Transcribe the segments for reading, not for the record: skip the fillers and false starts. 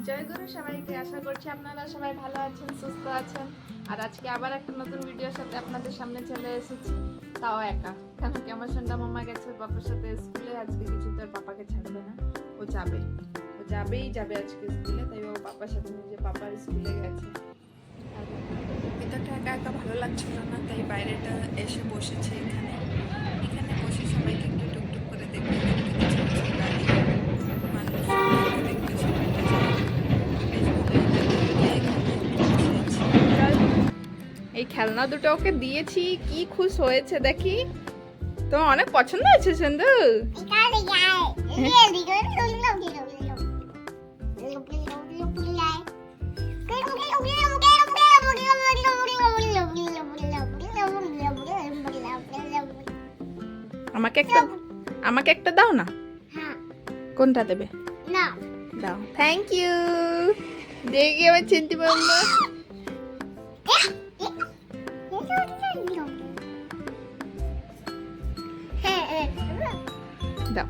জয় গুরু সবাইকে, আশা করছি আপনারা সবাই ভালো আছেন, সুস্থ আছেন। আর আজকে আবার একটা নতুন ভিডিওর সাথে আপনাদের সামনে চলে এসেছি, তাও একা। কেন কি আমার সন্ধ্যা মামা গেছে বাবার সাথে স্কুলে, আজকে কিছু তোর পাপাকে ছাড়বে না, ও যাবেই আজকে স্কুলে, তাই ও পাপার সাথে নিজে পাপার স্কুলে গেছে। ভিতরটা একা একা ভালো লাগছিল না, তাই বাইরেটা এসে বসেছে। এখানে বসে সবাইকে একটু টুকটুক করে দেখতে এই খেলনা দুটো ওকে দিয়েছি, কি খুশ হয়েছে দেখি। তোমার অনেক পছন্দ হয়েছে সন্দু। আমাকে একটা দাও না। কোনটা দেবে? দাও। Thank you. দেখি আমার চিন্তি মাম্মা। দাও।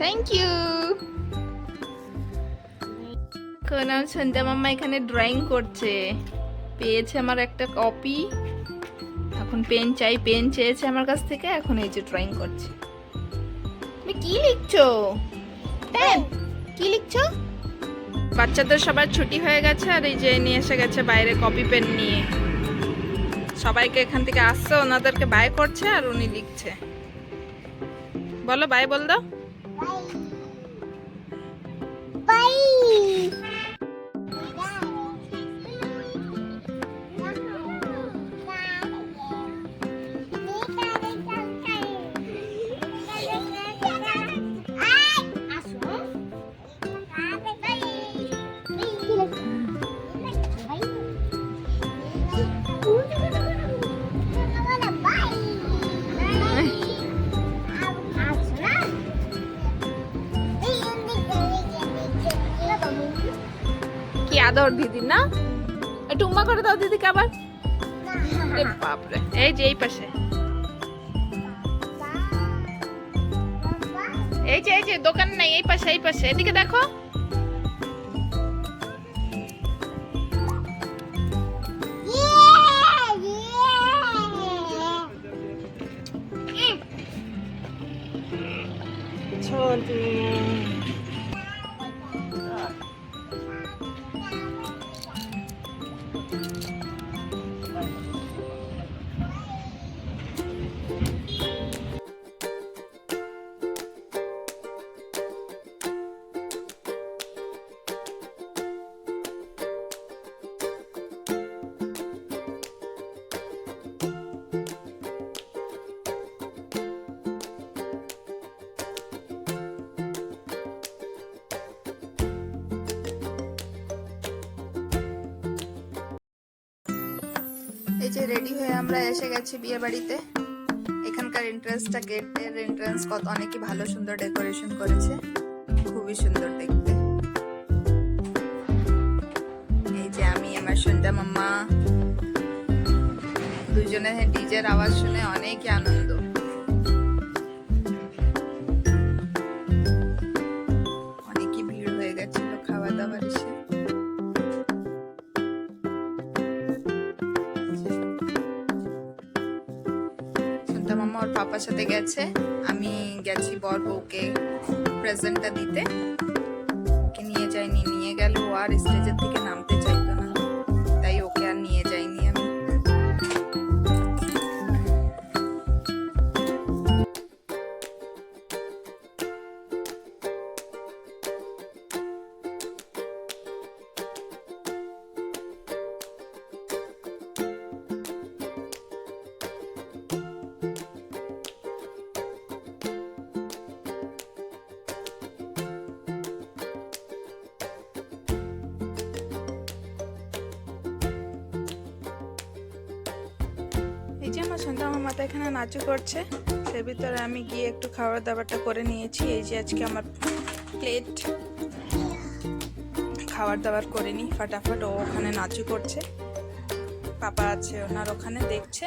Thank you. এখন আমার সন্ধ্যা মাম্মা এখানে ড্রয়িং করছে, পেয়েছে আমার একটা কপি। এখন পেন চেয়েছে আমার কাছ থেকে, এখন এই যে ড্রয়িং করছে। তুমি কি লিখছো? পেন কি লিখছো? বাচ্চাদের সবার ছুটি হয়ে গেছে, আর এই যে নিয়ে এসে গেছে বাইরে কপি পেন নিয়ে। সবাইকে এখান থেকে আসছে, ওনাদেরকে বাই করছে, আর উনি লিখছে। বলো বাই, বল দাও। বাই। কি আদর দিদি না? একটু উম্মা করে দাও দিদিকে আবার। বাপরে, এই যে এই পাশে, এই যে দোকান নাই, এই পাশে এদিকে দেখো। এই যে রেডি হয়ে আমরা এসে গেছি বিয়ে বাড়িতে। এখানকার এন্ট্রান্সটা, গেটের এন্ট্রান্স কত অনেকই ভালো সুন্দর ডেকোরেশন করেছে, খুবই সুন্দর দেখতে। এই যে আমি, আমার সন্ধ্যা মাম্মা, দুজনে ডিজের আওয়াজ শুনে অনেকই আনন্দ। অনেকই ভিড় হয়ে গেছিল খাওয়া দাওয়ার এসে। মামা ওর পাপার সাথে গেছে, আমি গেছি বর বউকে প্রেজেন্টটা দিতে। ওকে নিয়ে যাইনি, নিয়ে গেল ও আর স্টেজের থেকে নামতে চাইতো না, তাই ওকে আর নিয়ে যাইনি আমি। এই যে আমার সন্ধ্যা মামা তো এখানে নাচু করছে, সে ভিতরে আমি গিয়ে একটু খাবার দাবারটা করে নিয়েছি। এই যে আজকে আমার প্লেট খাবার দাবার করে নি ফাটাফাট। ও ওখানে নাচু করছে, পাপা আছে ওনার ওখানে দেখছে,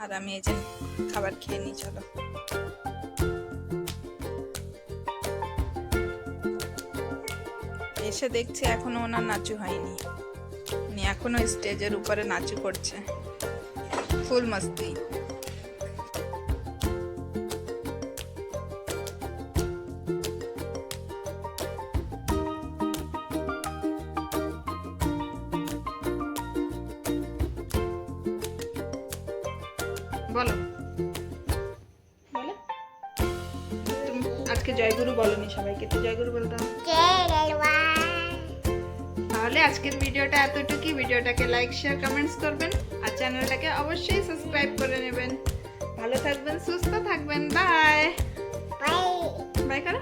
আর আমি এই যে খাবার খেয়ে নিই। চলো। এসে দেখছি এখনো ওনার নাচু হয়নি, উনি এখনো স্টেজের উপরে নাচু করছে, ফুল মস্তি। বলো বলো, তুমি আজকে জয়গুরু বলনি সবাইকে, তো জয়গুরু বলতাম। তাহলে আজকের ভিডিওটা এতটুকুই। ভিডিওটাকে লাইক শেয়ার কমেন্টস করবেন আর চ্যানেলটাকে অবশ্যই সাবস্ক্রাইব করে নেবেন। ভালো থাকবেন, সুস্থ থাকবেন। বাই বাই করো।